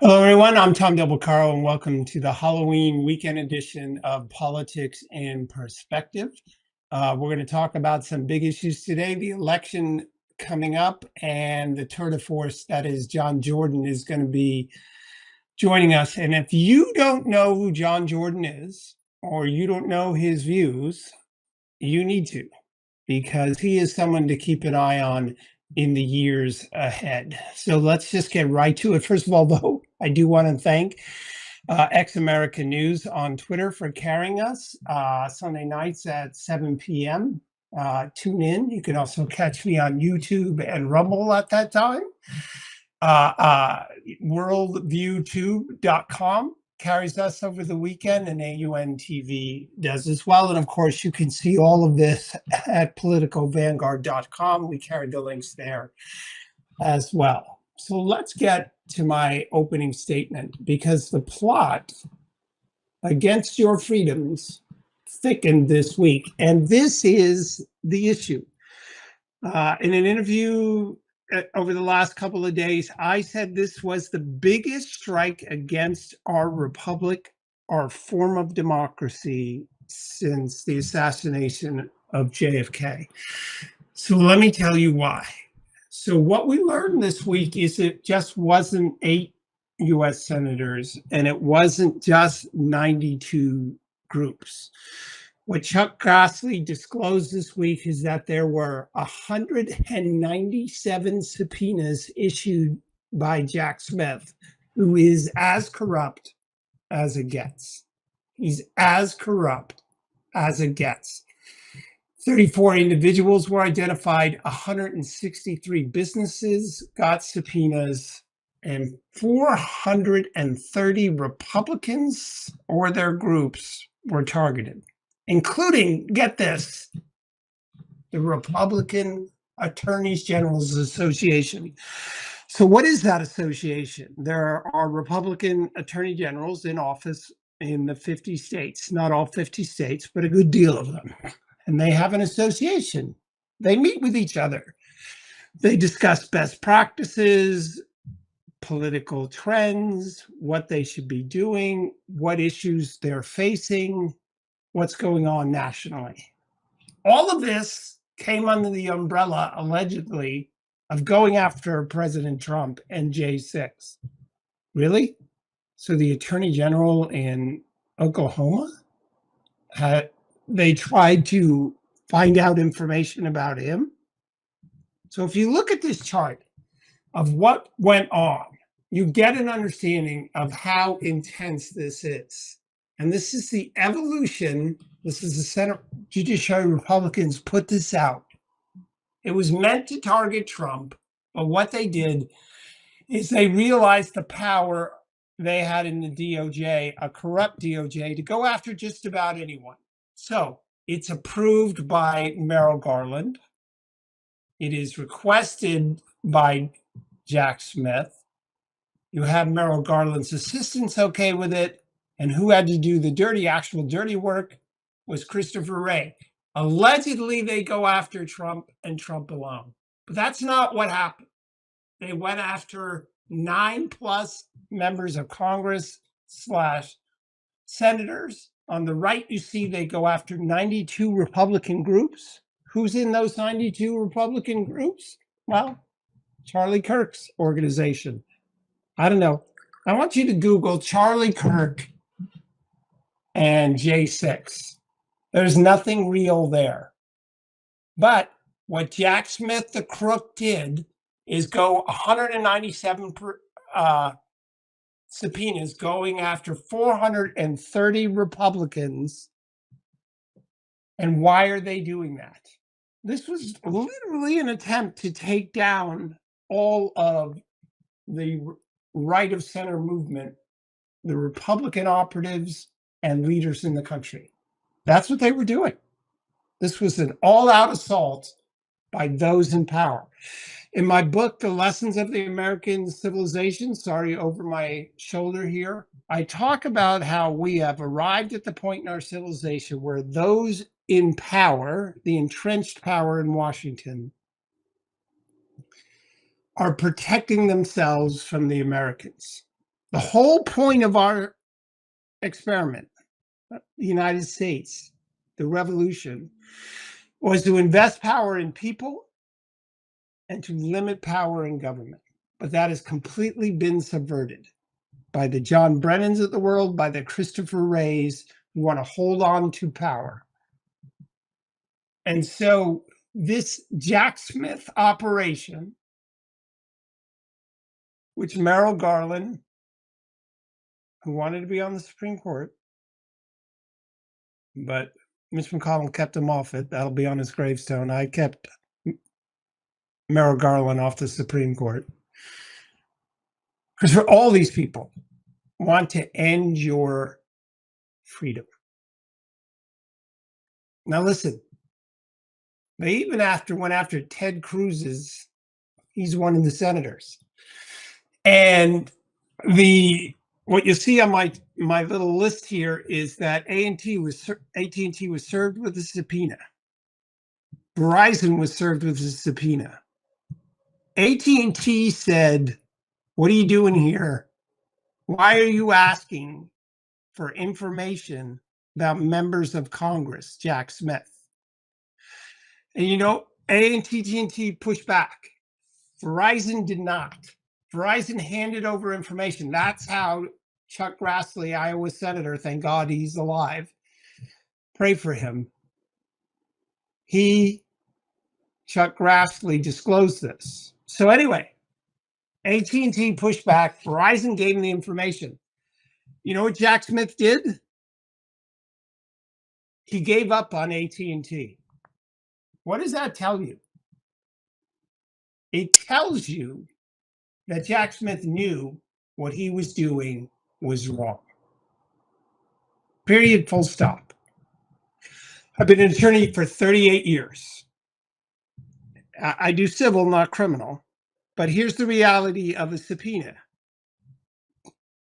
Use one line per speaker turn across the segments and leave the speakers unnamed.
Hello, everyone. I'm Tom Del Beccaro, and welcome to the Halloween weekend edition of Politics in Perspective. We're going to talk about some big issues today, the election coming up, and the tour de force that is John Jordan is going to be joining us. And if you don't know who John Jordan is, or you don't know his views, you need to, because he is someone to keep an eye on in the years ahead. So let's just get right to it. First of all, though, I do want to thank Ex American News on Twitter for carrying us Sunday nights at 7 p.m. Tune in. You can also catch me on YouTube and Rumble at that time. Worldviewtube.com carries us over the weekend, and AUN TV does as well. And of course, you can see all of this at politicalvanguard.com. We carry the links there as well. So let's get to my opening statement, because the plot against your freedoms thickened this week. And this is the issue. In an interview over the last couple of days, I said this was the biggest strike against our republic, our form of democracy, since the assassination of JFK. So let me tell you why. So what we learned this week is it just wasn't 8 US senators, and it wasn't just 92 groups. What Chuck Grassley disclosed this week is that there were 197 subpoenas issued by Jack Smith, who is as corrupt as it gets. He's as corrupt as it gets. 34 individuals were identified, 163 businesses got subpoenas, and 430 Republicans or their groups were targeted, including, get this, the Republican Attorneys General's Association. So what is that association? There are Republican attorney generals in office in the 50 states, not all 50 states, but a good deal of them. And they have an association. They meet with each other. They discuss best practices, political trends, what they should be doing, what issues they're facing, what's going on nationally. All of this came under the umbrella, allegedly, of going after President Trump and J6. Really? So the Attorney General in Oklahoma, they tried to find out information about him. So if you look at this chart of what went on, you get an understanding of how intense this is. And this is the evolution. This is the Senate Judiciary Republicans put this out. It was meant to target Trump, but what they did is they realized the power they had in the DOJ, a corrupt DOJ, to go after just about anyone. So it's approved by Merrick Garland. It is requested by Jack Smith. You have Merrick Garland's assistants okay with it. And who had to do the actual dirty work was Christopher Wray. Allegedly, they go after Trump and Trump alone. But that's not what happened. They went after 9+ members of Congress / senators. On the right, you see they go after 92 Republican groups. Who's in those 92 Republican groups? Well, Charlie Kirk's organization. I don't know. I want you to Google Charlie Kirk and J6. There's nothing real there. But what Jack Smith, the crook, did is go 197 subpoenas going after 430 Republicans. And why are they doing that? This was literally an attempt to take down all of the right of center movement, the Republican operatives and leaders in the country. That's what they were doing. This was an all-out assault by those in power. In my book, The Lessons of the American Civilization, sorry, over my shoulder here, I talk about how we have arrived at the point in our civilization where those in power, the entrenched power in Washington, are protecting themselves from the Americans. The whole point of our experiment, the United States, the revolution, was to invest power in people and to limit power in government. But that has completely been subverted by the John Brennans of the world, by the Christopher Wrays, who want to hold on to power. And so this Jack Smith operation, which Merrick Garland, who wanted to be on the Supreme Court, but Mitch McConnell kept him off it. That'll be on his gravestone. I kept Merrick Garland off the Supreme Court. Because for all these people want to end your freedom. Now listen, they even went after Ted Cruz's, he's one of the senators. And what you see on my little list here is that AT&T was served with a subpoena. Verizon was served with a subpoena. AT&T said, "What are you doing here? Why are you asking for information about members of Congress, Jack Smith?" And you know, AT&T pushed back. Verizon did not. Verizon handed over information. That's how Chuck Grassley, Iowa senator, thank God he's alive, pray for him. Chuck Grassley, disclosed this. So anyway, AT&T pushed back. Verizon gave him the information. You know what Jack Smith did? He gave up on AT&T. What does that tell you? It tells you that Jack Smith knew what he was doing was wrong. Period, full stop. I've been an attorney for 38 years. I do civil, not criminal. But here's the reality of a subpoena.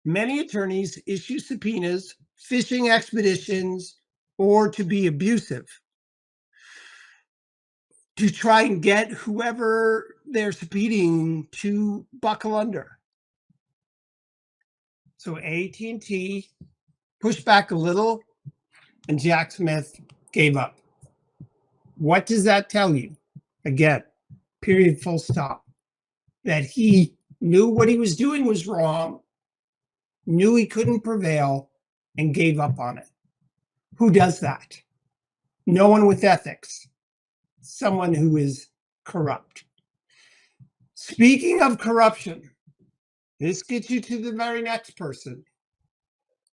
Many attorneys issue subpoenas, fishing expeditions, or to be abusive, to try and get whoever they're subpoenaing to buckle under. So AT&T pushed back a little, and Jack Smith gave up. What does that tell you? Again, period, full stop. That he knew what he was doing was wrong, knew he couldn't prevail, and gave up on it. Who does that? No one with ethics. Someone who is corrupt. Speaking of corruption, this gets you to the very next person,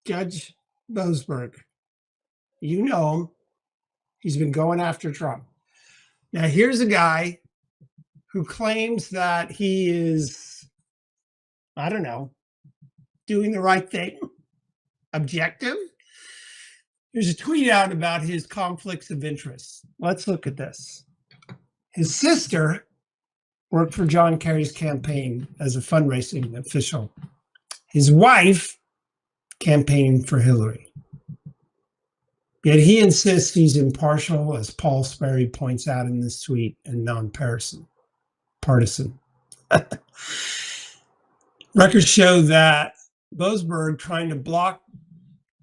Judge Boasberg. You know him. He's been going after Trump. Now, here's a guy who claims that he is, I don't know, doing the right thing, objective. There's a tweet out about his conflicts of interest. Let's look at this. His sister worked for John Kerry's campaign as a fundraising official. His wife campaigned for Hillary. Yet he insists he's impartial, as Paul Sperry points out in this tweet, and nonpartisan. Records show that Boasberg, trying to block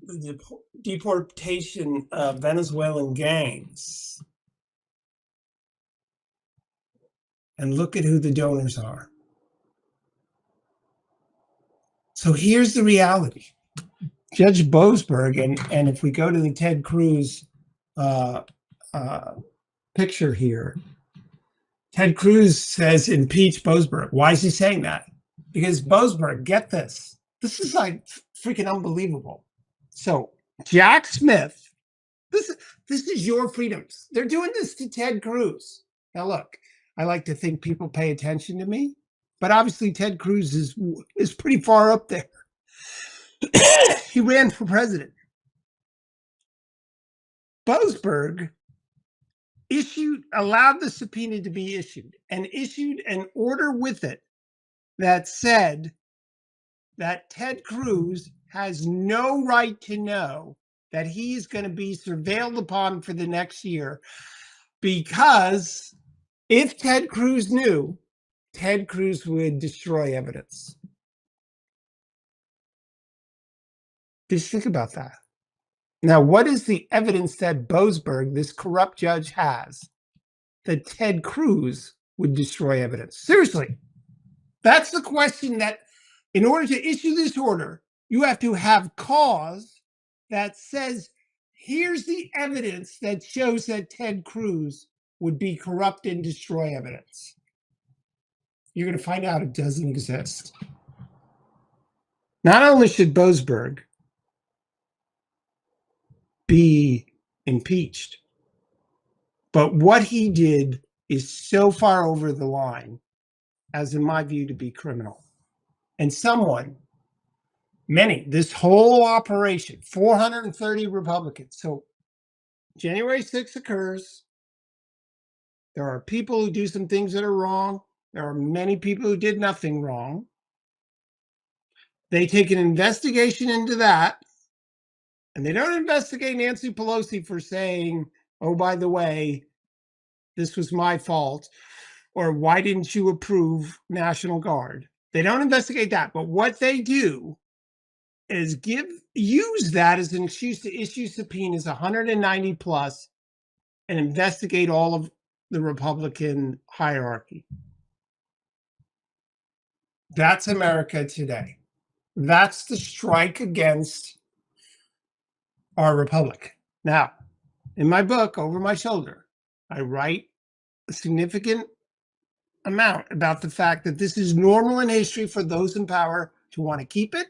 the deportation of Venezuelan gangs, and look at who the donors are. So here's the reality. Judge Boasberg, and if we go to the Ted Cruz picture here, Ted Cruz says impeach Boasberg. Why is he saying that? Because Boasberg, get this. This is like freaking unbelievable. So Jack Smith, this is your freedoms. They're doing this to Ted Cruz. Now look, I like to think people pay attention to me, but obviously Ted Cruz is pretty far up there. He ran for president. Boasberg allowed the subpoena to be issued, and issued an order with it that said that Ted Cruz has no right to know that he's going to be surveilled upon for the next year, because if Ted Cruz knew, Ted Cruz would destroy evidence. Just think about that. Now, what is the evidence that Boasberg, this corrupt judge, has that Ted Cruz would destroy evidence? Seriously, that's the question that, in order to issue this order, you have to have cause that says, here's the evidence that shows that Ted Cruz would be corrupt and destroy evidence. You're going to find out it doesn't exist. Not only should Boasberg be impeached, but what he did is so far over the line as, in my view, to be criminal. And this whole operation, 430 Republicans. So January 6th occurs. There are people who do some things that are wrong. There are many people who did nothing wrong. They take an investigation into that, and they don't investigate Nancy Pelosi for saying, oh, by the way, this was my fault, or why didn't you approve National Guard? They don't investigate that. But what they do is use that as an excuse to issue subpoenas 190 plus and investigate all of the Republican hierarchy. That's America today. That's the strike against our republic. Now, in my book, Over My Shoulder, I write a significant amount about the fact that this is normal in history for those in power to want to keep it.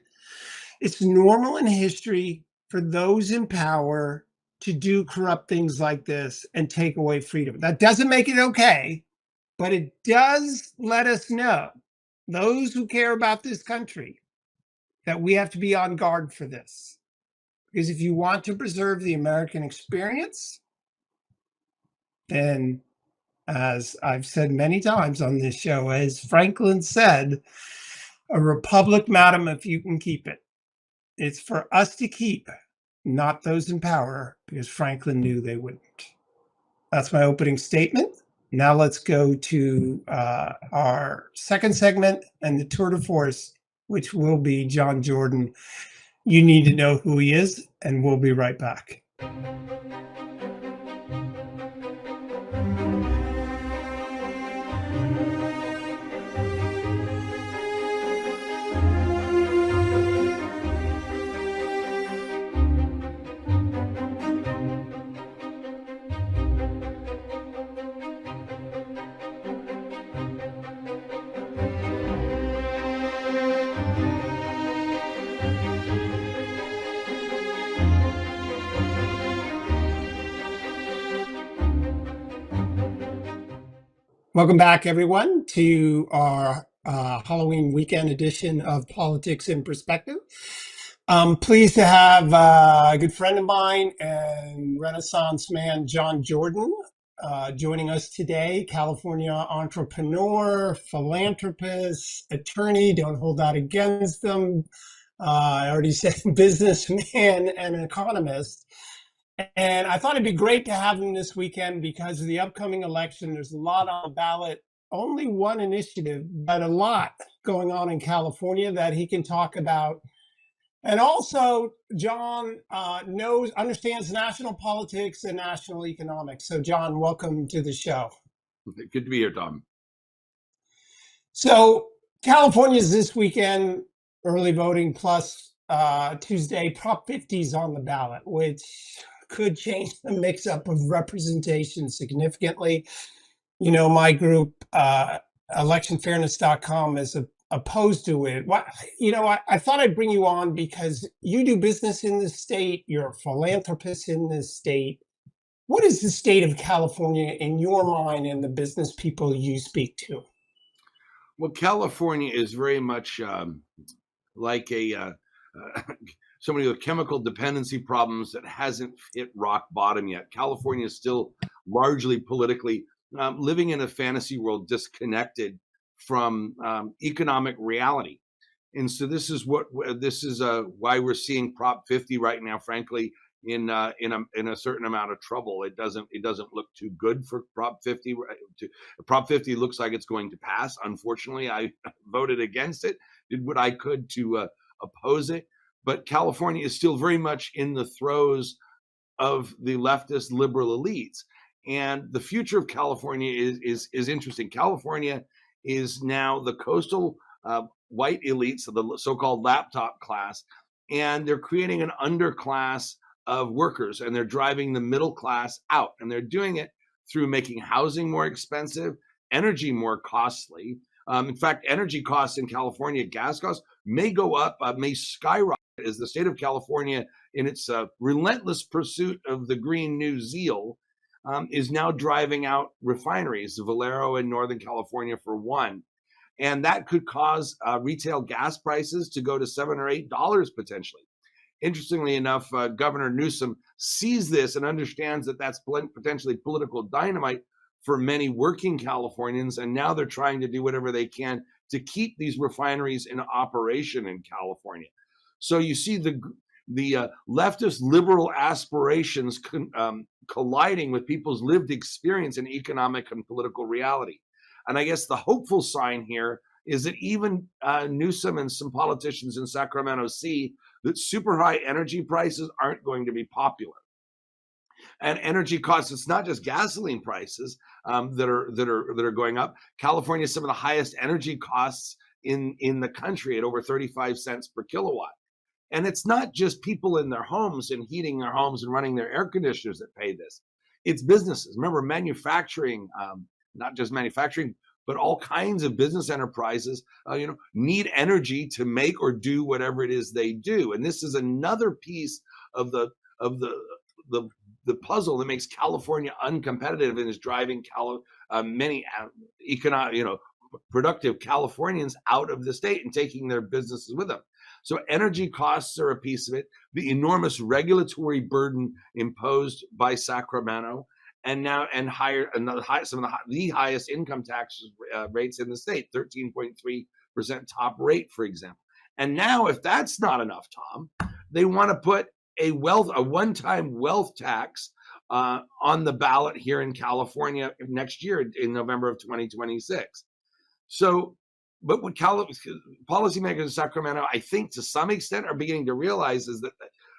It's normal in history for those in power to do corrupt things like this and take away freedom. That doesn't make it okay, but it does let us know, those who care about this country, that we have to be on guard for this. Because if you want to preserve the American experience, then, as I've said many times on this show, as Franklin said, a republic, madam, if you can keep it. It's for us to keep, not those in power, because Franklin knew they wouldn't. That's my opening statement. Now let's go to our second segment and the tour de force, which will be John Jordan. You need to know who he is, and we'll be right back. Welcome back, everyone, to our Halloween weekend edition of Politics in Perspective. I'm pleased to have a good friend of mine and Renaissance man, John Jordan, joining us today. California entrepreneur, philanthropist, attorney, don't hold that against them. I already said businessman and an economist. And I thought it'd be great to have him this weekend because of the upcoming election. There's a lot on the ballot, only one initiative, but a lot going on in California that he can talk about. And also, John understands national politics and national economics. So, John, welcome to the show.
Good to be here, Tom.
So, California is this weekend, early voting plus Tuesday, Prop 50 is on the ballot, which could change the mix-up of representation significantly. You know, my group, electionfairness.com, is opposed to it. I thought I'd bring you on because you do business in this state. You're a philanthropist in this state. What is the state of California in your mind and the business people you speak to?
Well, California is very much like somebody with chemical dependency problems that hasn't hit rock bottom yet. California is still largely politically living in a fantasy world, disconnected from economic reality. And so this is why we're seeing Prop 50 right now, frankly, in a certain amount of trouble. It doesn't look too good for Prop 50. Prop 50 looks like it's going to pass. Unfortunately, I voted against it, did what I could to oppose it. but California is still very much in the throes of the leftist liberal elites. And the future of California is interesting. California is now the coastal white elites, so the so-called laptop class, and they're creating an underclass of workers, and they're driving the middle class out. And they're doing it through making housing more expensive, energy more costly. In fact, energy costs in California, gas costs may go up, may skyrocket as the state of California, in its relentless pursuit of the Green New Deal, is now driving out refineries, Valero in Northern California for one. And that could cause retail gas prices to go to $7 or $8 potentially. Interestingly enough, Governor Newsom sees this and understands that that's potentially political dynamite for many working Californians. And now they're trying to do whatever they can to keep these refineries in operation in California. So you see the leftist liberal aspirations colliding with people's lived experience in economic and political reality. And I guess the hopeful sign here is that even Newsom and some politicians in Sacramento see that super high energy prices aren't going to be popular. And energy costs, it's not just gasoline prices that are going up. California has some of the highest energy costs in the country at over 35 cents per kilowatt. And it's not just people in their homes and heating their homes and running their air conditioners that pay this. It's businesses. Remember, manufacturing, not just manufacturing, but all kinds of business enterprises, need energy to make or do whatever it is they do. And this is another piece of the puzzle that makes California uncompetitive and is driving many economic, productive Californians out of the state and taking their businesses with them. So energy costs are a piece of it. The enormous regulatory burden imposed by Sacramento, and some of the highest income tax rates in the state, 13.3% top rate, for example. And now, if that's not enough, Tom, they want to put a one-time wealth tax on the ballot here in California next year in November of 2026. So, but what policymakers in Sacramento, I think to some extent, are beginning to realize is that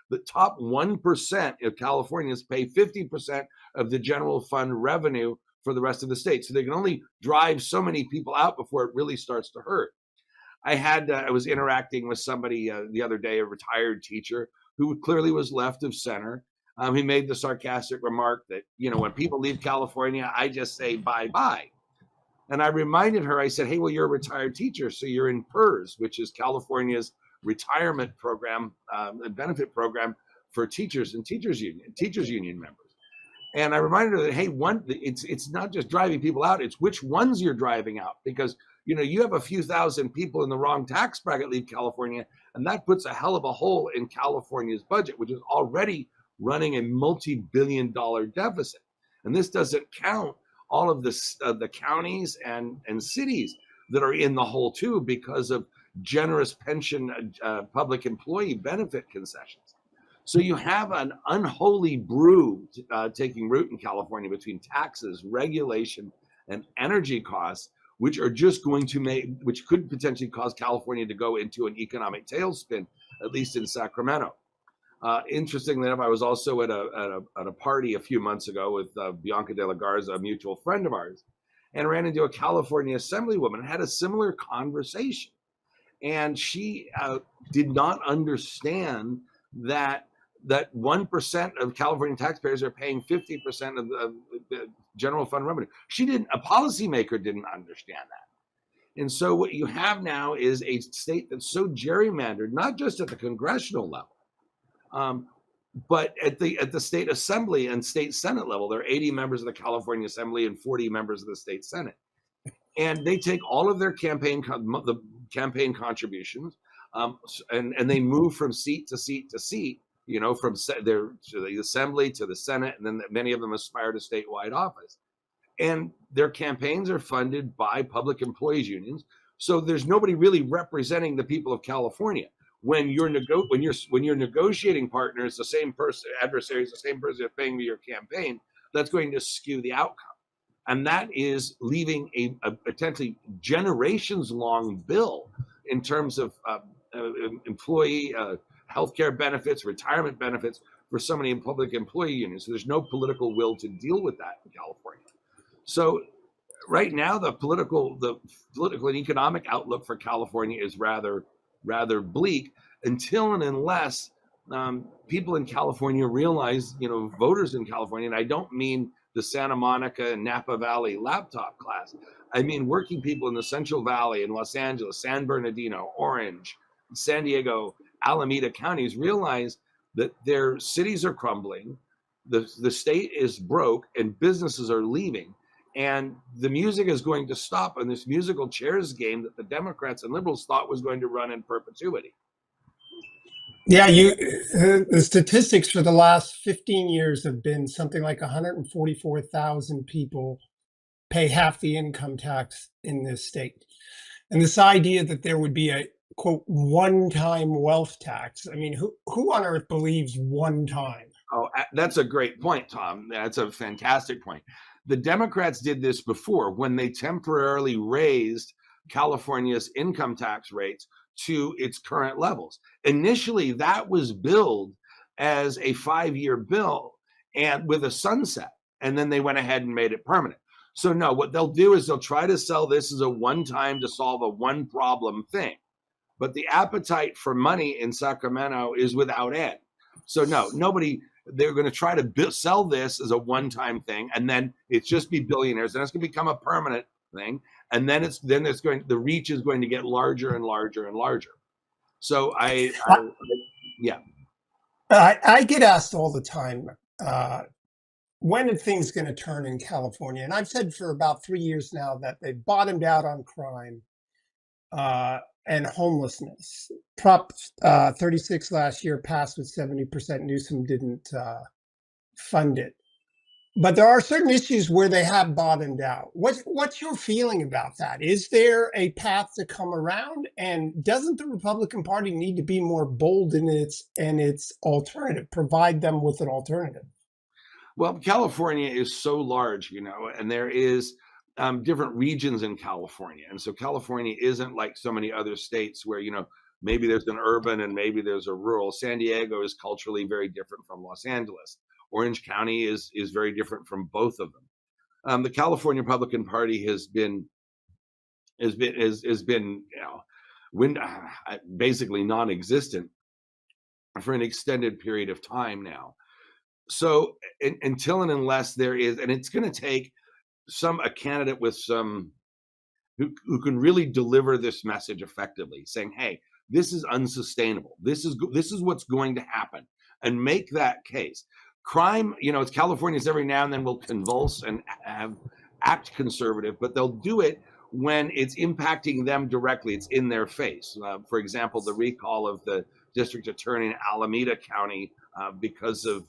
the top 1% of Californians pay 50% of the general fund revenue for the rest of the state. So they can only drive so many people out before it really starts to hurt. I was interacting with somebody the other day, a retired teacher who clearly was left of center. He made the sarcastic remark that, when people leave California, I just say bye-bye. And I reminded her, I said, hey, well, you're a retired teacher, so you're in PERS, which is California's retirement program, and benefit program for teachers and teachers union members. And I reminded her that, hey, it's not just driving people out, it's which ones you're driving out, because you have a few thousand people in the wrong tax bracket leave California, and that puts a hell of a hole in California's budget, which is already running a multi-billion-dollar deficit. And this doesn't count all of the counties and cities that are in the hole too because of generous pension public employee benefit concessions. So you have an unholy brew taking root in California between taxes, regulation, and energy costs, which are just which could potentially cause California to go into an economic tailspin, at least in Sacramento. Interestingly enough, I was also at a party a few months ago with Bianca de la Garza, a mutual friend of ours, and ran into a California Assemblywoman and had a similar conversation. And she did not understand that 1% of California taxpayers are paying 50% of the general fund revenue. A policymaker didn't understand that. And so what you have now is a state that's so gerrymandered, not just at the congressional level, but at the state assembly and state senate level. There are 80 members of the California Assembly and 40 members of the state senate, and they take all of their campaign contributions, and they move from seat to seat to seat. From the assembly to the senate, and then many of them aspire to statewide office. And their campaigns are funded by public employees unions. So there's nobody really representing the people of California. When your negotiating partner is the same person, adversary is the same person that's paying for your campaign, that's going to skew the outcome. And that is leaving a potentially generations long bill in terms of employee healthcare benefits, retirement benefits for so many public employee unions. So there's no political will to deal with that in California. So right now, the political and economic outlook for California is rather bleak until and unless people in California realize, voters in California, and I don't mean the Santa Monica and Napa Valley laptop class. I mean working people in the Central Valley, in Los Angeles, San Bernardino, Orange, San Diego, Alameda counties realize that their cities are crumbling, the state is broke, and businesses are leaving. And the music is going to stop on this musical chairs game that the Democrats and liberals thought was going to run in perpetuity.
Yeah, the statistics for the last 15 years have been something like 144,000 people pay half the income tax in this state. And this idea that there would be a quote one-time wealth tax. I mean, who on earth believes one time?
Oh, that's a great point, Tom. That's a fantastic point. The Democrats did this before when they temporarily raised California's income tax rates to its current levels. Initially, that was billed as a 5-year bill and with a sunset, and then they went ahead and made it permanent. So no, what they'll do is they'll try to sell this as a one-time to solve a one problem thing. But the appetite for money in Sacramento is without end. So no, they're going to try to sell this as a one-time thing, and then it's just be billionaires, and it's going to become a permanent thing. And then the reach is going to get larger and larger and larger. So yeah.
I get asked all the time, when are things going to turn in California? And I've said for about 3 years now that they've bottomed out on crime and homelessness. Prop 36 last year passed with 70%. Newsom didn't fund it. But there are certain issues where they have bottomed out. What's your feeling about that? Is there a path to come around? And doesn't the Republican Party need to be more bold in its alternative, provide them with an alternative?
Well, California is so large, and there is different regions in California. And so California isn't like so many other states where, maybe there's an urban and maybe there's a rural. San Diego is culturally very different from Los Angeles. Orange County is very different from both of them. The California Republican Party has been basically non-existent for an extended period of time now. So until and unless there is, and it's going to take a candidate with some who can really deliver this message effectively, saying, "Hey, this is unsustainable. This is what's going to happen," and make that case. Crime, it's California's every now and then will convulse and act conservative, but they'll do it when it's impacting them directly. It's in their face. For example, the recall of the district attorney in Alameda County because of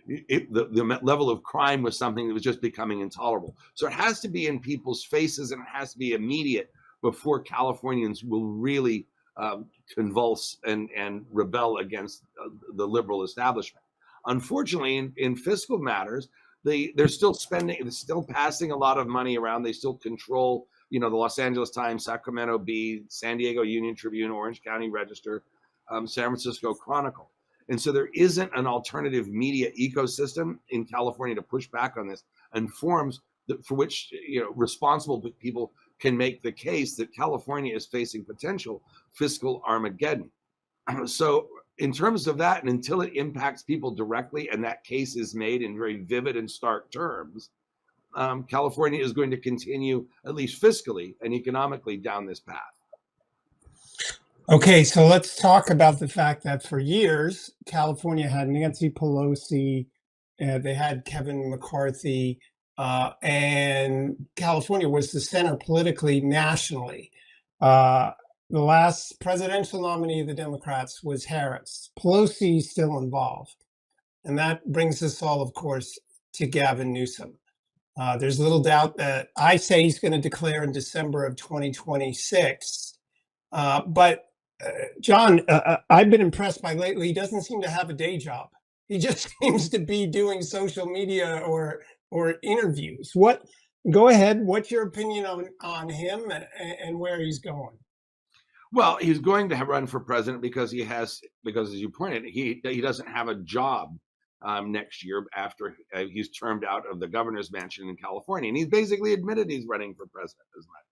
the level of crime was something that was just becoming intolerable. So it has to be in people's faces and it has to be immediate before Californians will really convulse and rebel against the liberal establishment. Unfortunately, in fiscal matters, they're still passing a lot of money around. They still control, the Los Angeles Times, Sacramento Bee, San Diego Union Tribune, Orange County Register, San Francisco Chronicle. And so there isn't an alternative media ecosystem in California to push back on this, and forums for which responsible people can make the case that California is facing potential fiscal Armageddon. So in terms of that, and until it impacts people directly, and that case is made in very vivid and stark terms, California is going to continue, at least fiscally and economically, down this path.
Okay, so let's talk about the fact that for years, California had Nancy Pelosi, they had Kevin McCarthy, and California was the center politically, nationally. The last presidential nominee of the Democrats was Harris. Pelosi is still involved. And that brings us all, of course, to Gavin Newsom. There's little doubt that I say he's going to declare in December of 2026. But John, I've been impressed by lately. He doesn't seem to have a day job. He just seems to be doing social media or interviews. Go ahead. What's your opinion on him and where he's going?
Well, he's going to run for president because because as you pointed, he doesn't have a job next year after he's termed out of the governor's mansion in California, and he's basically admitted he's running for president as much.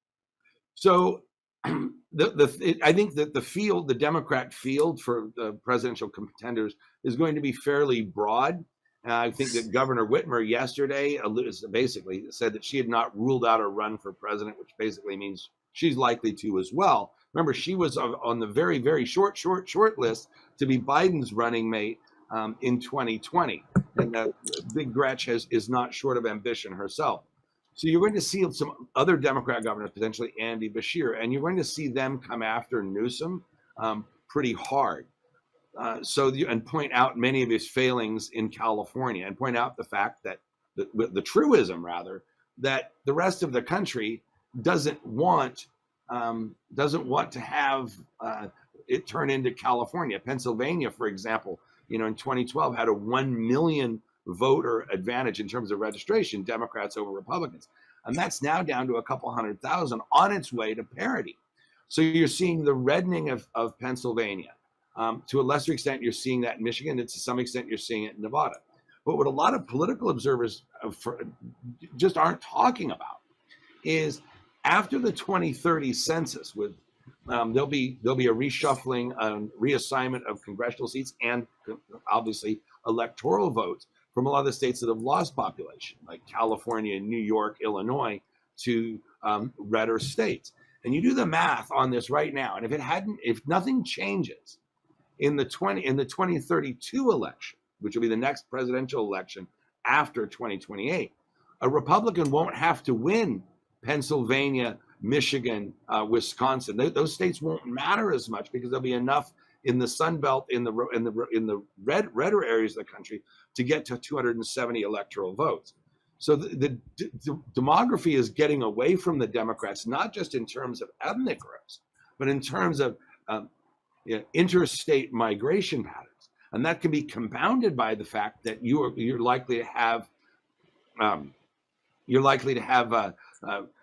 So I think that the Democrat field for the presidential contenders is going to be fairly broad. I think that Governor Whitmer yesterday basically said that she had not ruled out a run for president, which basically means she's likely to as well. Remember, she was on the very, very short list to be Biden's running mate in 2020. And Big Gretch is not short of ambition herself. So you're going to see some other Democrat governors, potentially Andy Beshear, and you're going to see them come after Newsom pretty hard. And point out many of his failings in California, and point out the fact that the truism, rather, that the rest of the country doesn't want to have it turn into California. Pennsylvania, for example, in 2012 had a 1 million voter advantage in terms of registration, Democrats over Republicans. And that's now down to a couple 100,000 on its way to parity. So you're seeing the reddening of Pennsylvania. To a lesser extent, you're seeing that in Michigan, and to some extent, you're seeing it in Nevada. But what a lot of political observers just aren't talking about is after the 2030 census, with there'll be a reshuffling, reassignment of congressional seats, and obviously electoral votes from a lot of the states that have lost population, like California, New York, Illinois, to redder states. And you do the math on this right now, and if nothing changes in the 2032 election, which will be the next presidential election after 2028, a Republican won't have to win Pennsylvania, Michigan, Wisconsin. Those states won't matter as much because there'll be enough in the Sun Belt, in the redder areas of the country, to get to 270 electoral votes. So the demography is getting away from the Democrats, not just in terms of ethnic groups, but in terms of interstate migration patterns, and that can be compounded by the fact that you're likely to have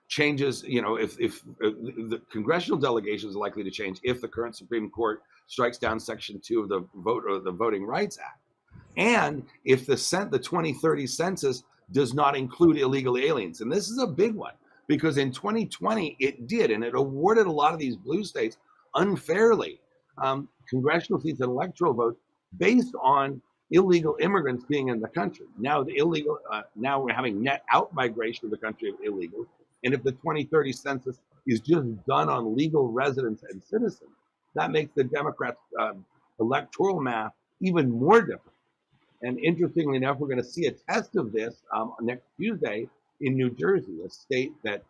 changes. If the congressional delegation is likely to change if the current Supreme Court strikes down Section 2 of the Voting Rights Act, and if the 2030 census does not include illegal aliens. And this is a big one because in 2020 it did, and it awarded a lot of these blue states unfairly congressional seats and electoral votes based on illegal immigrants being in the country. Now now we're having net out migration of the country of illegals. And if the 2030 census is just done on legal residents and citizens, that makes the Democrats' electoral math even more difficult. And interestingly enough, we're going to see a test of this next Tuesday in New Jersey, a state that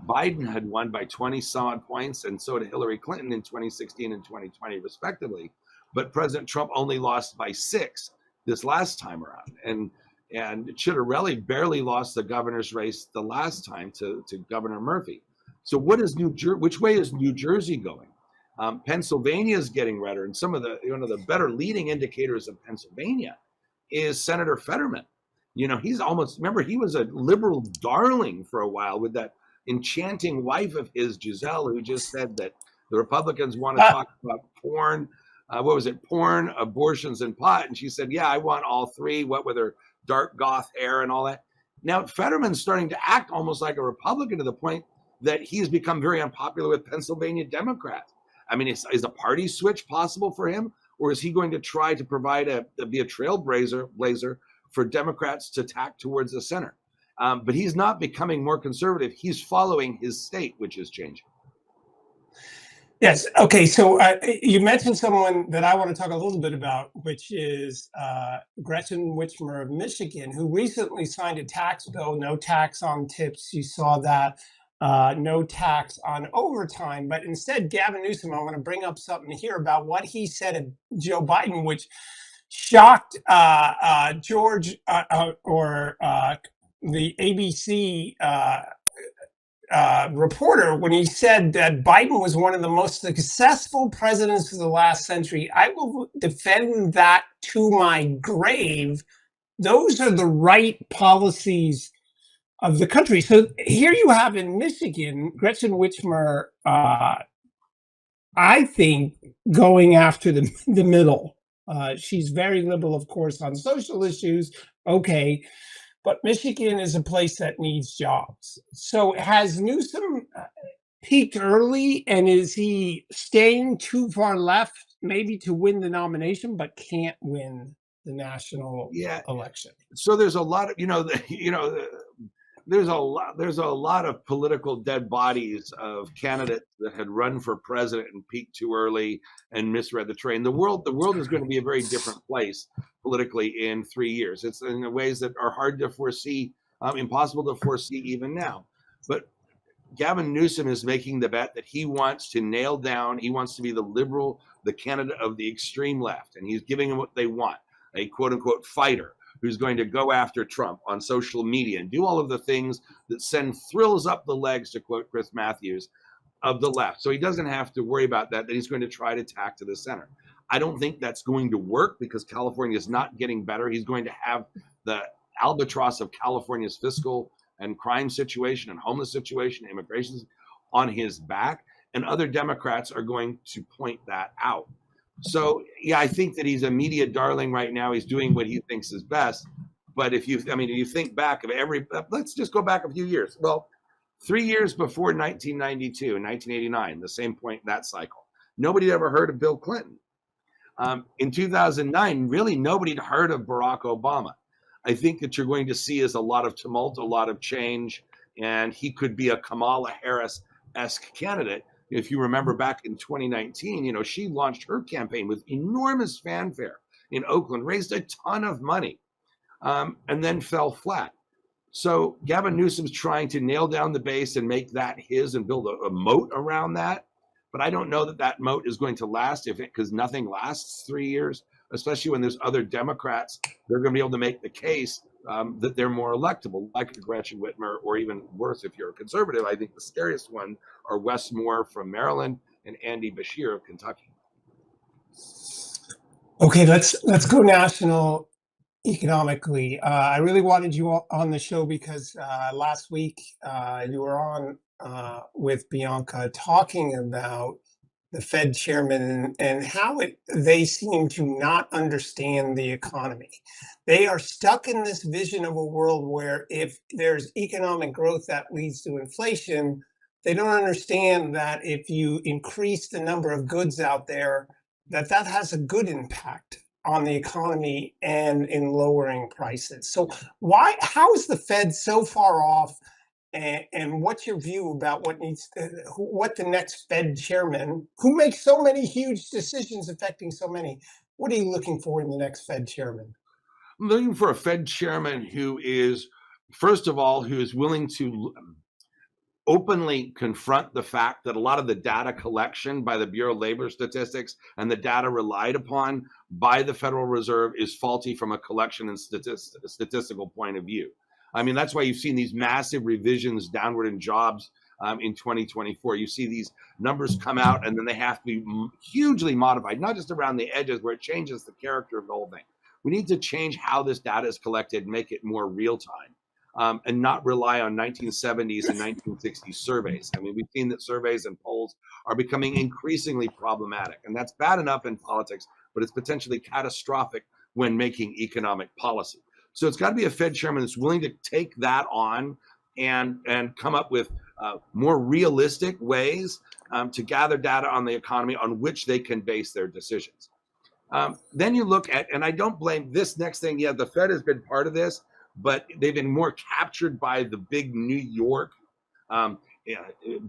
Biden had won by 20 some odd points, and so did Hillary Clinton in 2016 and 2020, respectively. But President Trump only lost by 6 this last time around. And Ciattarelli barely lost the governor's race the last time to Governor Murphy. So which way is New Jersey going? Pennsylvania is getting redder, and some of the better leading indicators of Pennsylvania is Senator Fetterman. He's remember, he was a liberal darling for a while with that enchanting wife of his, Giselle, who just said that the Republicans want to talk about porn. Porn, abortions, and pot. And she said, yeah, I want all three, what with her dark goth hair and all that. Now, Fetterman's starting to act almost like a Republican to the point that he's become very unpopular with Pennsylvania Democrats. I mean, is a party switch possible for him? Or is he going to try to be a trailblazer for Democrats to tack towards the center? But he's not becoming more conservative. He's following his state, which is changing.
Yes. Okay. So you mentioned someone that I want to talk a little bit about, which is Gretchen Whitmer of Michigan, who recently signed a tax bill, no tax on tips. You saw that. No tax on overtime. But instead, Gavin Newsom, I want to bring up something here about what he said of Joe Biden, which shocked George or the ABC reporter when he said that Biden was one of the most successful presidents of the last century. I will defend that to my grave. Those are the right policies of the country. So here you have in Michigan, Gretchen Whitmer I think going after the middle. She's very liberal, of course, on social issues. Okay, but Michigan is a place that needs jobs. So has Newsom peaked early, and is he staying too far left, maybe to win the nomination, but can't win the national
Yeah.
election?
So there's a lot of, there's a lot of political dead bodies of candidates that had run for president and peaked too early and misread the train. The world is going to be a very different place politically in 3 years. It's in ways that are hard to foresee, impossible to foresee even now. But Gavin Newsom is making the bet that he wants to nail down, he wants to be the liberal, the candidate of the extreme left, and he's giving them what they want, a quote unquote fighter who's going to go after Trump on social media and do all of the things that send thrills up the legs, to quote Chris Matthews, of the left. So he doesn't have to worry about that he's going to try to tack to the center. I don't think that's going to work because California is not getting better. He's going to have the albatross of California's fiscal and crime situation and homeless situation, immigration on his back. And other Democrats are going to point that out. So, yeah, I think that he's a media darling right now. He's doing what he thinks is best. But if you think back of let's just go back a few years. Well, 3 years before 1992 and 1989, the same point in that cycle, nobody ever heard of Bill Clinton. In 2009, really nobody had heard of Barack Obama. I think that you're going to see is a lot of tumult, a lot of change, and he could be a Kamala Harris-esque candidate. If you remember back in 2019, she launched her campaign with enormous fanfare in Oakland, raised a ton of money, and then fell flat. So Gavin Newsom's trying to nail down the base and make that his and build a moat around that. But I don't know that moat is going to last because nothing lasts 3 years, especially when there's other Democrats. They're going to be able to make the case that they're more electable, like Gretchen Whitmer, or even worse, if you're a conservative, I think the scariest one are Wes Moore from Maryland and Andy Beshear of Kentucky.
Okay, let's go national economically. I really wanted you on the show because last week you were on with Bianca talking about the Fed chairman and how they seem to not understand the economy. They are stuck in this vision of a world where if there's economic growth that leads to inflation, they don't understand that if you increase the number of goods out there, that has a good impact on the economy and in lowering prices. So how is the Fed so far off? And what's your view about what the next Fed chairman, who makes so many huge decisions affecting so many, what are you looking for in the next Fed chairman?
I'm looking for a Fed chairman who is, first of all, who is willing to openly confront the fact that a lot of the data collection by the Bureau of Labor Statistics and the data relied upon by the Federal Reserve is faulty from a collection and statistical point of view. I mean, that's why you've seen these massive revisions downward in jobs in 2024. You see these numbers come out and then they have to be hugely modified, not just around the edges where it changes the character of the whole thing. We need to change how this data is collected and make it more real time. And not rely on 1970s and 1960s surveys. I mean, we've seen that surveys and polls are becoming increasingly problematic, and that's bad enough in politics, but it's potentially catastrophic when making economic policy. So it's got to be a Fed chairman that's willing to take that on and come up with more realistic ways to gather data on the economy on which they can base their decisions. Then you look at, and I don't blame this next thing. Yeah, the Fed has been part of this, but they've been more captured by the big New York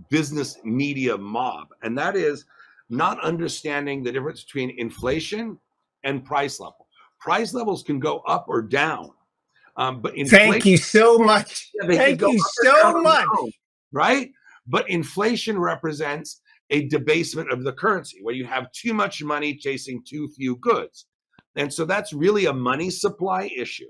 business media mob. And that is not understanding the difference between inflation and price level. Price levels can go up or down. But
thank you so much. Thank you so much.
Down, right? But inflation represents a debasement of the currency, where you have too much money chasing too few goods. And so that's really a money supply issue.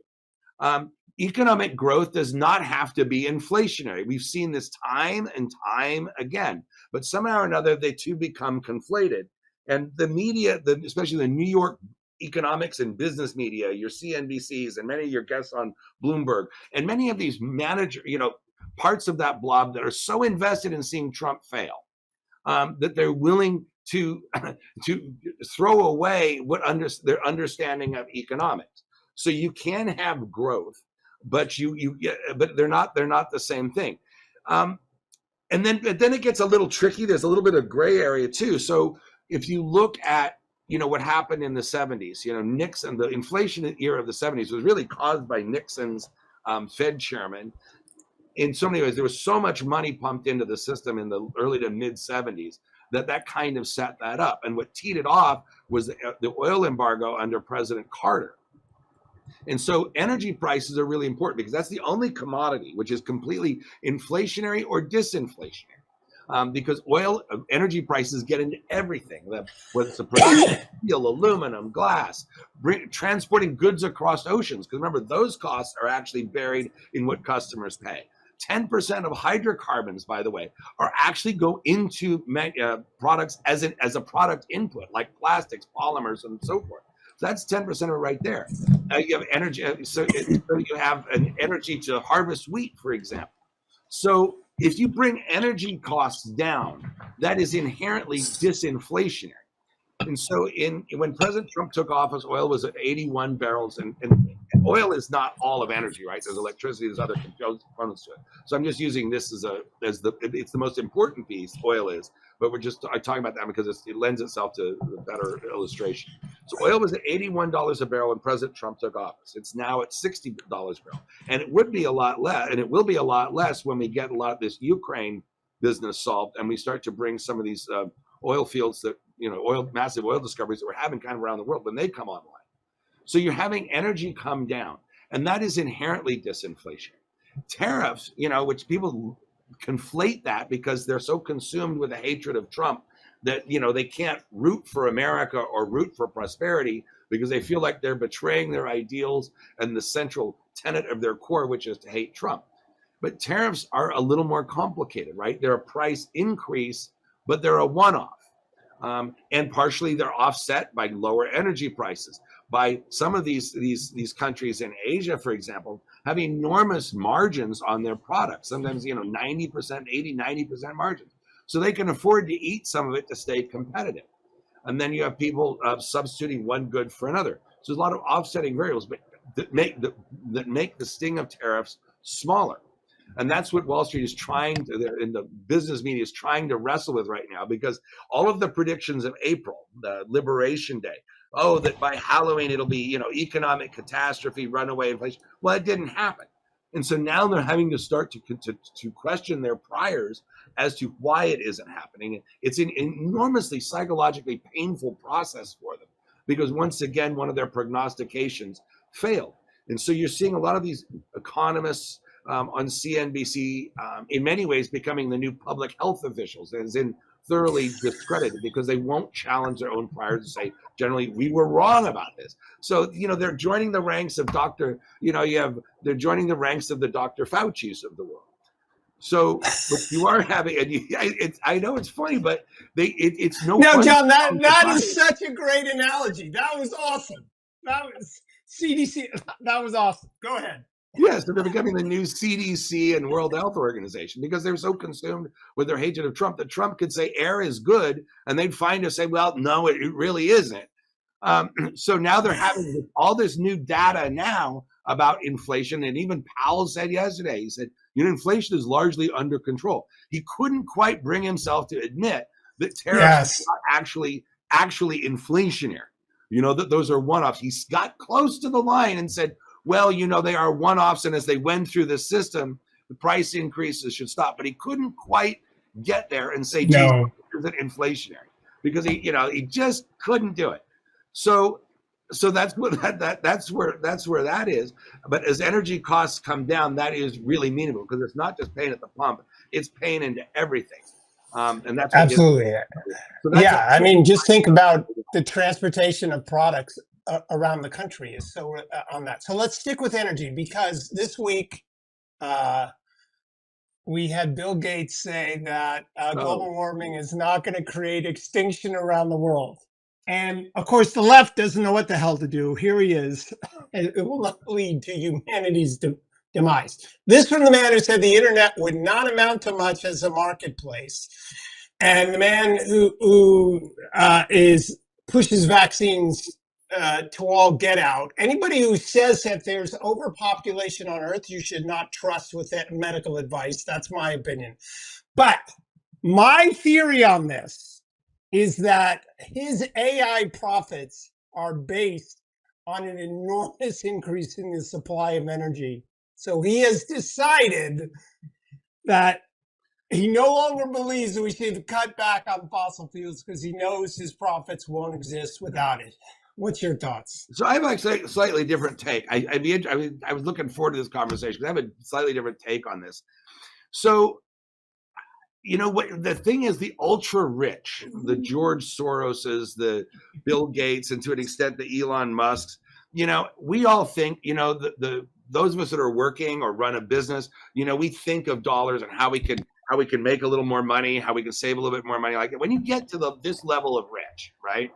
Economic growth does not have to be inflationary. We've seen this time and time again, but somehow or another, they two become conflated. And the media, especially the New York economics and business media, your CNBCs and many of your guests on Bloomberg, and many of these parts of that blob that are so invested in seeing Trump fail, that they're willing to to throw away their understanding of economics. So you can have growth, but but they're not the same thing. And then it gets a little tricky. There's a little bit of gray area too. So if you look at what happened in the 70s, Nixon, the inflation era of the 70s was really caused by Nixon's Fed chairman. In so many ways, there was so much money pumped into the system in the early to mid 70s that kind of set that up. And what teed it off was the oil embargo under President Carter. And so energy prices are really important because that's the only commodity which is completely inflationary or disinflationary. Because energy prices get into everything, whether it's the production of steel, aluminum, glass, transporting goods across oceans. Because remember, those costs are actually buried in what customers pay. 10% of hydrocarbons, by the way, are actually go into products as a product input, like plastics, polymers, and so forth. So that's 10% of it right there. You have energy, so you have an energy to harvest wheat, for example. So if you bring energy costs down, that is inherently disinflationary. And so when President Trump took office, oil was at 81 barrels, and oil is not all of energy, right? There's electricity, there's other components to it. So I'm just using this it's the most important piece, oil is, but I'm talking about that because it lends itself to a better illustration. So oil was at $81 a barrel when President Trump took office. It's now at $60 a barrel. And it would be a lot less, and it will be a lot less when we get a lot of this Ukraine business solved and we start to bring some of these oil fields that, massive oil discoveries that we're having kind of around the world when they come online. So you're having energy come down, and that is inherently disinflationary. Tariffs, which people conflate that because they're so consumed with the hatred of Trump that, they can't root for America or root for prosperity because they feel like they're betraying their ideals and the central tenet of their core, which is to hate Trump. But tariffs are a little more complicated, right? They're a price increase, but they're a one-off. And partially they're offset by lower energy prices. By some of these countries in Asia, for example, have enormous margins on their products. Sometimes, 90%, 80, 90% margins. So they can afford to eat some of it to stay competitive. And then you have people substituting one good for another. So there's a lot of offsetting variables, but that make the sting of tariffs smaller. And that's what Wall Street is trying to, in the business media, is trying to wrestle with right now, because all of the predictions of April, the Liberation Day, that by Halloween it'll be, economic catastrophe, runaway inflation. Well, it didn't happen. And so now they're having to start to question their priors as to why it isn't happening. It's an enormously psychologically painful process for them, because once again, one of their prognostications failed. And so you're seeing a lot of these economists on CNBC, in many ways becoming the new public health officials, as in thoroughly discredited because they won't challenge their own priors and say, generally, we were wrong about this. So, they're joining the ranks of they're joining the ranks of the Dr. Fauci's of the world. So what you are having, and I know it's funny, but it's no.
No, John, that is such a great analogy. That was awesome. That was CDC. That was awesome. Go ahead.
Yes, they're becoming the new CDC and World Health Organization because they're so consumed with their hatred of Trump that Trump could say air is good, and they'd find to say, well, no, it really isn't. So now they're having all this new data now about inflation, and even Powell said yesterday, he said, inflation is largely under control. He couldn't quite bring himself to admit that tariffs are actually inflationary. That those are one-offs. He got close to the line and said, well, they are one-offs, and as they went through the system, the price increases should stop. But he couldn't quite get there and say, no, is it inflationary? Because he just couldn't do it. So that's what that's where that is. But as energy costs come down, that is really meaningful because it's not just pain at the pump; it's pain into everything. And that's
absolutely. I mean, just think about the transportation of products around the country is so on that. So let's stick with energy, because this week we had Bill Gates say that global warming is not going to create extinction around the world. And of course, the left doesn't know what the hell to do. Here he is. It will not lead to humanity's demise. This from the man who said the internet would not amount to much as a marketplace. and the man who is pushes vaccines to all get out. Anybody who says that there's overpopulation on Earth, you should not trust with that medical advice. That's my opinion. But my theory on this is that his AI profits are based on an enormous increase in the supply of energy. So he has decided that he no longer believes that we should cut back on fossil fuels because he knows his profits won't exist without it. What's your thoughts?
So I have actually a slightly different take. I was looking forward to this conversation because I have a slightly different take on this. So, what the thing is, the ultra rich, the George Soroses, the Bill Gates, and to an extent the Elon Musks, we all think, those of us that are working or run a business, we think of dollars and how we can make a little more money, how we can save a little bit more money. Like when you get to this level of rich, right?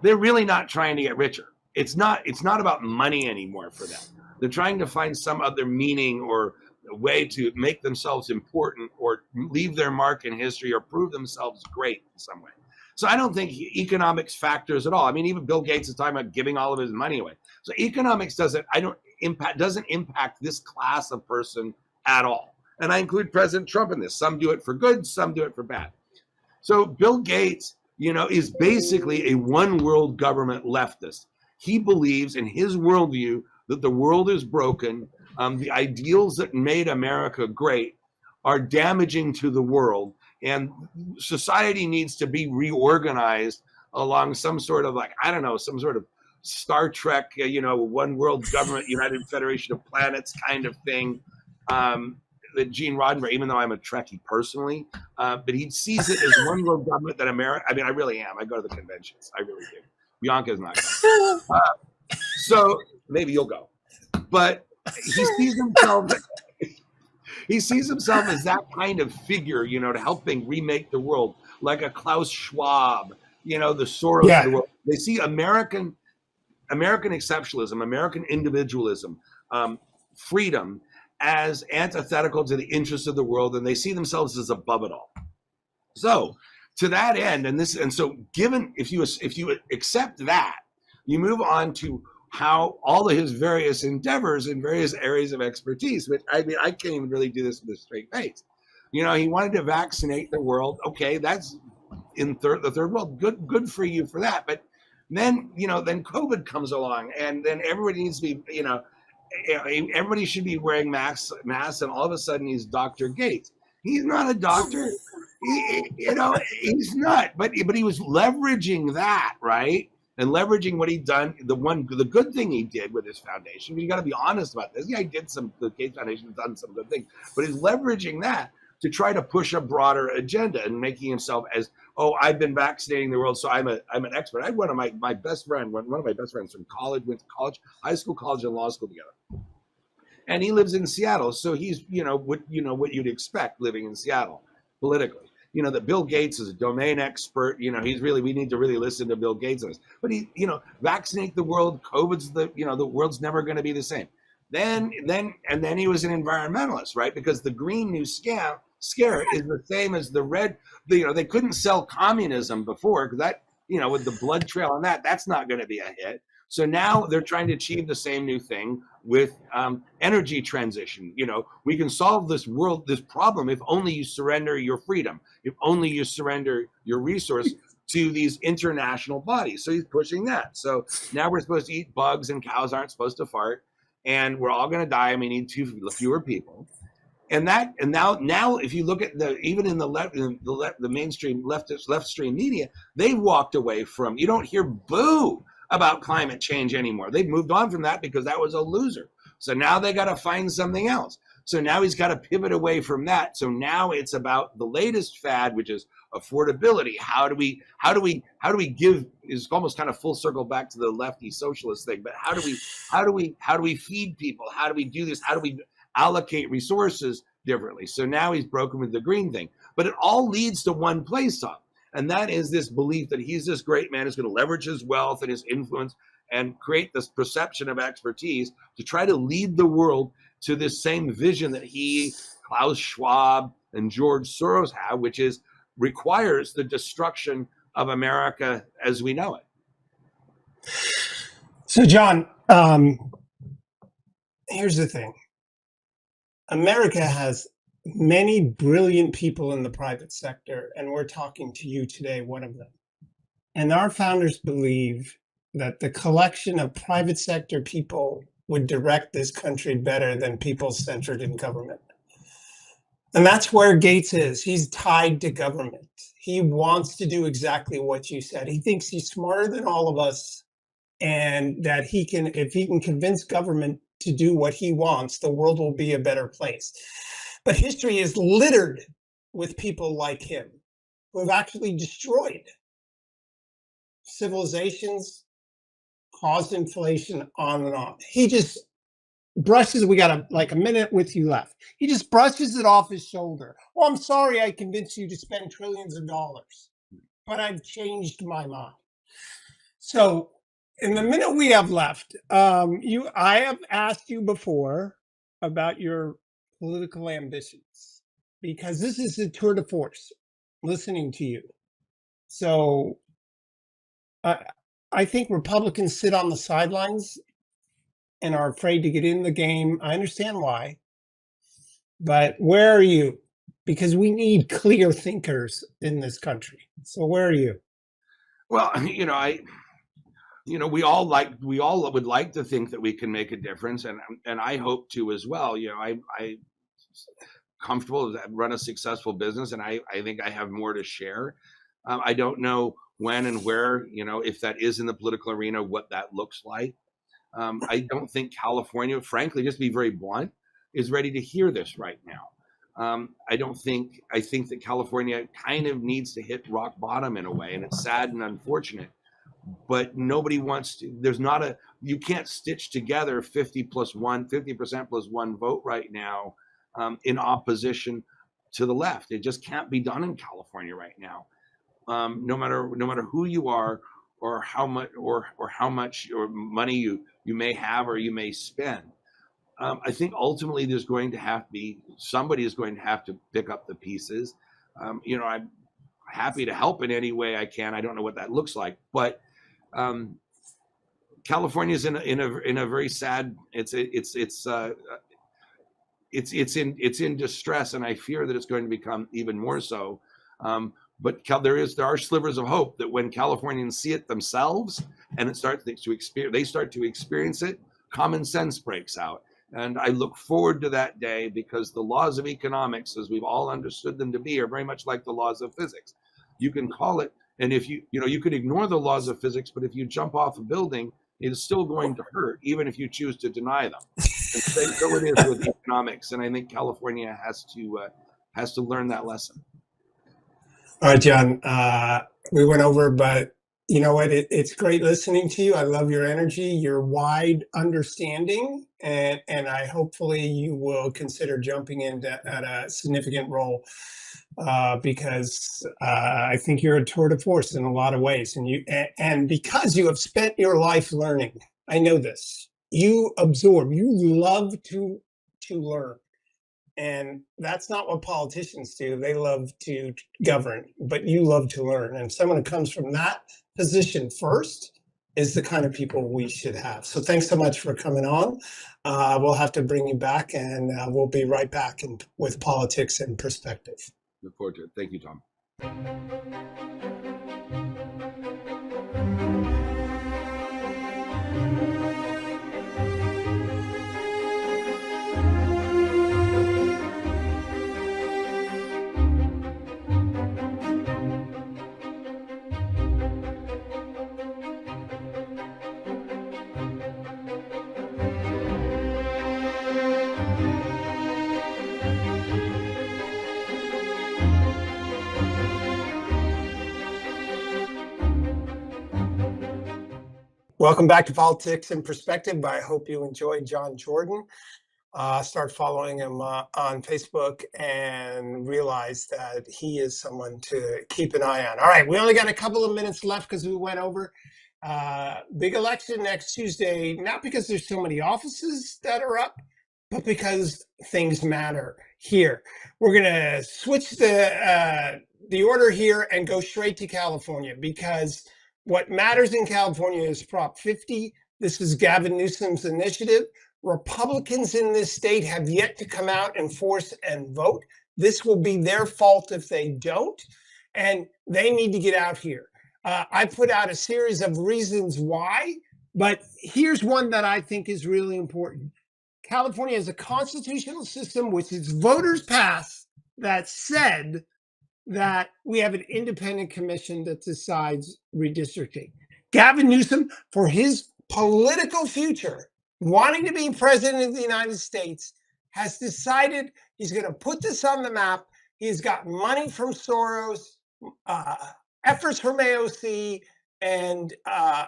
They're really not trying to get richer. It's not about money anymore for them. They're trying to find some other meaning or a way to make themselves important or leave their mark in history or prove themselves great in some way. So I don't think economics factors at all. I mean, even Bill Gates is talking about giving all of his money away. So economics doesn't impact this class of person at all. And I include President Trump in this. Some do it for good, some do it for bad. So Bill Gates, is basically a one world government leftist. He believes in his worldview that the world is broken. The ideals that made America great are damaging to the world, and society needs to be reorganized along some sort of some sort of Star Trek, one world government, United Federation of Planets kind of thing. That Gene Roddenberry, even though I'm a Trekkie personally, but he sees it as one world government that America. I mean, I really am. I go to the conventions. I really do. Bianca's not going. So maybe you'll go, but he sees himself as that kind of figure, to helping remake the world, like a Klaus Schwab, the Soros of the world. They see American exceptionalism, American individualism, freedom as antithetical to the interests of the world, and they see themselves as above it all. So to that end, given if you accept that, you move on to how all of his various endeavors in various areas of expertise, which I can't even really do this with a straight face. He wanted to vaccinate the world. Okay, that's in the third world. Good for you for that. But then, then COVID comes along, and then everybody needs to be, everybody should be wearing masks, and all of a sudden he's Dr. Gates. He's not a doctor. He's not. But he was leveraging that, right? And leveraging what he'd done, the good thing he did with his foundation. You got to be honest about this. Yeah, the Gates Foundation has done some good things, but he's leveraging that to try to push a broader agenda and making himself as, I've been vaccinating the world, so I'm an expert. I had one of my best friends from college, went to college, high school, college, and law school together. And he lives in Seattle, so he's what you'd expect living in Seattle politically. That Bill Gates is a domain expert. We need to really listen to Bill Gates on this. But vaccinate the world. COVID's the world's never going to be the same. Then he was an environmentalist, right? Because the Green New Scare is the same as the red. They couldn't sell communism before because that, with the blood trail on that's not going to be a hit. So now they're trying to achieve the same new thing with energy transition. We can solve this problem if only you surrender your freedom, if only you surrender your resource to these international bodies. So he's pushing that. So now we're supposed to eat bugs and cows aren't supposed to fart, and we're all going to die, and we need fewer people. And now, if you look at even in the mainstream left stream media, they've walked away from. You don't hear boo about climate change anymore. They've moved on from that because that was a loser. So now they got to find something else. So now he's got to pivot away from that. So now it's about the latest fad, which is affordability. How do we give, is almost kind of full circle back to the lefty socialist thing, but how do we feed people? How do we do this? How do we allocate resources differently? So now he's broken with the green thing, but it all leads to one place, Tom. And that is this belief that he's this great man who's going to leverage his wealth and his influence and create this perception of expertise to try to lead the world to this same vision that Klaus Schwab, and George Soros have, which is requires the destruction of America as we know it.
So, John, here's the thing. America has many brilliant people in the private sector, and we're talking to you today, one of them. And our founders believe that the collection of private sector people would direct this country better than people centered in government. And that's where Gates is. He's tied to government. He wants to do exactly what you said. He thinks he's smarter than all of us, and that he can, if he can convince government to do what he wants, the world will be a better place. But history is littered with people like him who have actually destroyed civilizations, caused inflation, on and on. He just brushes, we got like a minute with you left. He just brushes it off his shoulder. Oh, I'm sorry I convinced you to spend trillions of dollars, but I've changed my mind. So in the minute we have left, I have asked you before about your political ambitions, because this is a tour de force listening to you. So I think Republicans sit on the sidelines and are afraid to get in the game. I understand why, but where are you? Because we need clear thinkers in this country. So where are you?
Well, we all would like to think that we can make a difference, and I hope to as well. I comfortable to run a successful business, and I think I have more to share. I don't know when and where, if that is in the political arena, what that looks like. I don't think California, frankly, just to be very blunt, is ready to hear this right now. I think that California kind of needs to hit rock bottom in a way, and it's sad and unfortunate, but nobody wants to, you can't stitch together 50% plus one vote right now in opposition to the left. It just can't be done in California right now. No matter who you are, or how much money you may have or you may spend. I think ultimately somebody is going to have to pick up the pieces. I'm happy to help in any way I can. I don't know what that looks like, but California is in a very sad. It's in distress, and I fear that it's going to become even more so. But there are slivers of hope that when Californians see it themselves and they start to experience it, common sense breaks out. And I look forward to that day, because the laws of economics, as we've all understood them to be, are very much like the laws of physics. You can call it, and if you can ignore the laws of physics, but if you jump off a building, it is still going to hurt, even if you choose to deny them. And so it is with economics, and I think California has to learn that lesson.
All right, John, we went over, but you know what? It's great listening to you. I love your energy, your wide understanding, and I hopefully you will consider jumping in at a significant role, because I think you're a tour de force in a lot of ways, and because you have spent your life learning. I know this. You absorb. You love to learn. And that's not what politicians do. They love to govern, but you love to learn. And someone who comes from that position first is the kind of people we should have. So thanks so much for coming on. We'll have to bring you back, and we'll be right back with Politics in Perspective.
Look forward to it. Thank you, Tom.
Welcome back to Politics in Perspective. I hope you enjoyed John Jordan. Start following him on Facebook and realize that he is someone to keep an eye on. All right, we only got a couple of minutes left because we went over. Big election next Tuesday, not because there's so many offices that are up, but because things matter here. We're going to switch the the order here and go straight to California, because what matters in California is Prop 50. This is Gavin Newsom's initiative. Republicans in this state have yet to come out and force and vote. This will be their fault if they don't, and they need to get out here. I put out a series of reasons why, but here's one that I think is really important. California has a constitutional system which its voters passed that said that we have an independent commission that decides redistricting. Gavin Newsom, for his political future, wanting to be president of the United States, has decided he's going to put this on the map. He's got money from Soros, efforts from AOC and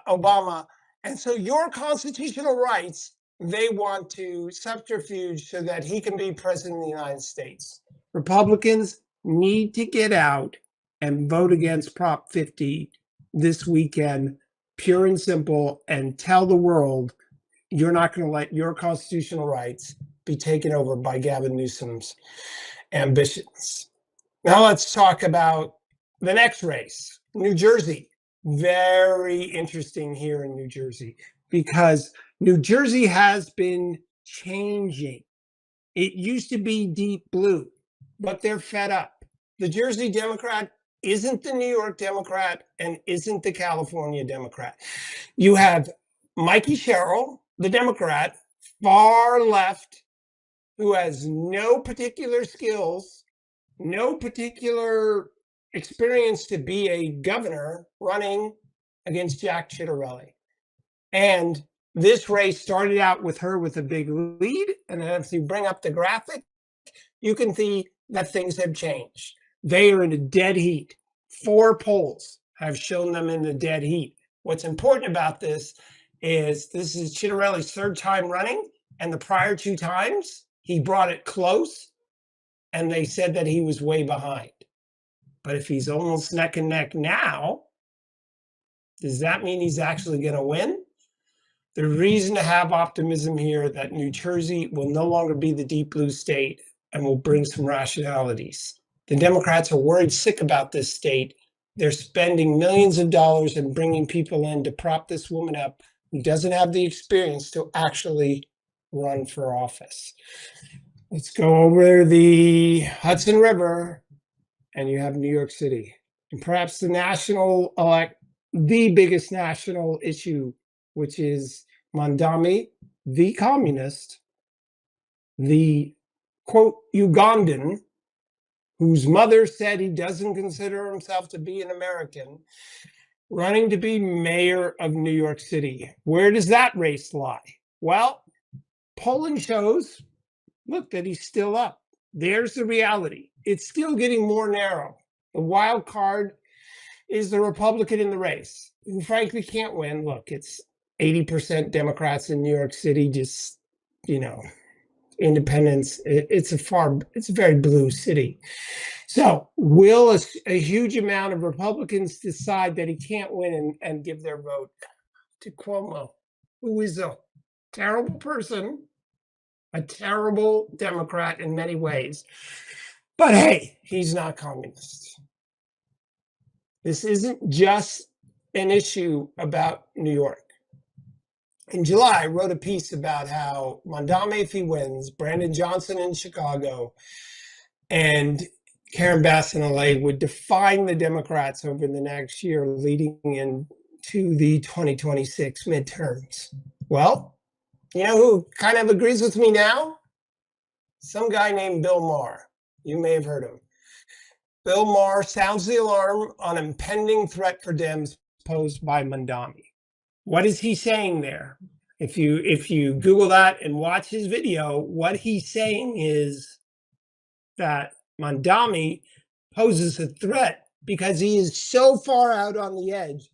Obama. And so your constitutional rights, they want to subterfuge so that he can be president of the United States. Republicans need to get out and vote against Prop 50 this weekend, pure and simple, and tell the world you're not going to let your constitutional rights be taken over by Gavin Newsom's ambitions. Now let's talk about the next race, New Jersey. Very interesting here in New Jersey, because New Jersey has been changing. It used to be deep blue, but they're fed up. The Jersey Democrat isn't the New York Democrat and isn't the California Democrat. You have Mikey Sherrill, the Democrat, far left, who has no particular skills, no particular experience to be a governor, running against Jack Ciattarelli. And this race started out with her with a big lead. And then if you bring up the graphic, you can see that things have changed. They are in a dead heat. 4 polls have shown them in the dead heat. What's important about this is Ciattarelli's 3rd time running, and the prior 2 times he brought it close, and they said that he was way behind. But if he's almost neck and neck now, does that mean he's actually going to win? There's reason to have optimism here that New Jersey will no longer be the deep blue state and will bring some rationalities. The Democrats are worried sick about this state. They're spending millions of dollars and bringing people in to prop this woman up who doesn't have the experience to actually run for office. Let's go over the Hudson River, and you have New York City. And perhaps the biggest national issue, which is Mamdani, the communist, the quote Ugandan, whose mother said he doesn't consider himself to be an American, running to be mayor of New York City. Where does that race lie? Well, polling shows, look, that he's still up. There's the reality. It's still getting more narrow. The wild card is the Republican in the race, who frankly can't win. Look, it's 80% Democrats in New York City, just, independents. It's a very blue city. So will a huge amount of Republicans decide that he can't win and give their vote to Cuomo, who is a terrible person, a terrible Democrat in many ways, but hey, he's not communist. This isn't just an issue about New York. In July, I wrote a piece about how Mamdani, if he wins, Brandon Johnson in Chicago, and Karen Bass in LA would define the Democrats over the next year leading into the 2026 midterms. Well, you know who kind of agrees with me now? Some guy named Bill Maher. You may have heard him. Bill Maher sounds the alarm on impending threat for Dems posed by Mamdani. What is he saying there? If you Google that and watch his video, what he's saying is that Mamdani poses a threat because he is so far out on the edge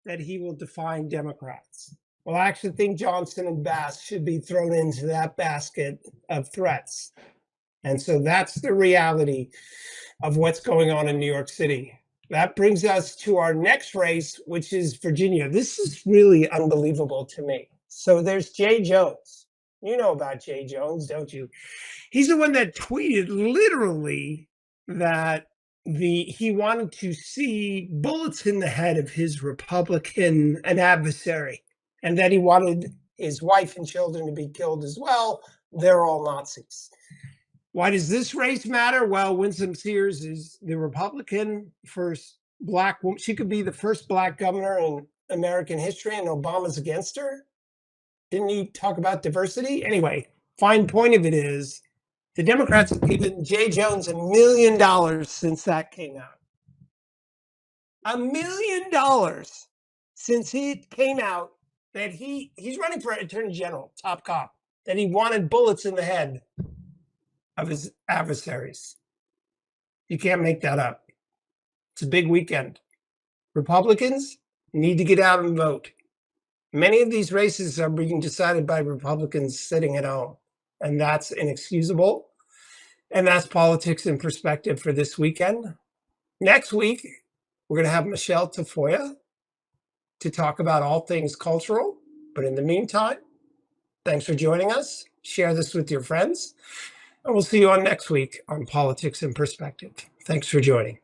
that he will define Democrats. Well, I actually think Johnson and Bass should be thrown into that basket of threats. And so that's the reality of what's going on in New York City. That brings us to our next race, which is Virginia. This is really unbelievable to me. So there's Jay Jones. You know about Jay Jones, don't you? He's the one that tweeted literally that he wanted to see bullets in the head of his Republican an adversary, and that he wanted his wife and children to be killed as well. They're all Nazis. Why does this race matter? Well, Winsome Sears is the Republican first Black woman. She could be the first Black governor in American history, and Obama's against her. Didn't he talk about diversity? Anyway, fine point of it is the Democrats have given Jay Jones $1 million since that came out. $1 million since he came out that he's running for Attorney General, top cop, that he wanted bullets in the head of his adversaries. You can't make that up. It's a big weekend. Republicans need to get out and vote. Many of these races are being decided by Republicans sitting at home, and that's inexcusable. And that's Politics in Perspective for this weekend. Next week, we're going to have Michelle Tafoya to talk about all things cultural. But in the meantime, thanks for joining us. Share this with your friends. And we'll see you on next week on Politics in Perspective. Thanks for joining.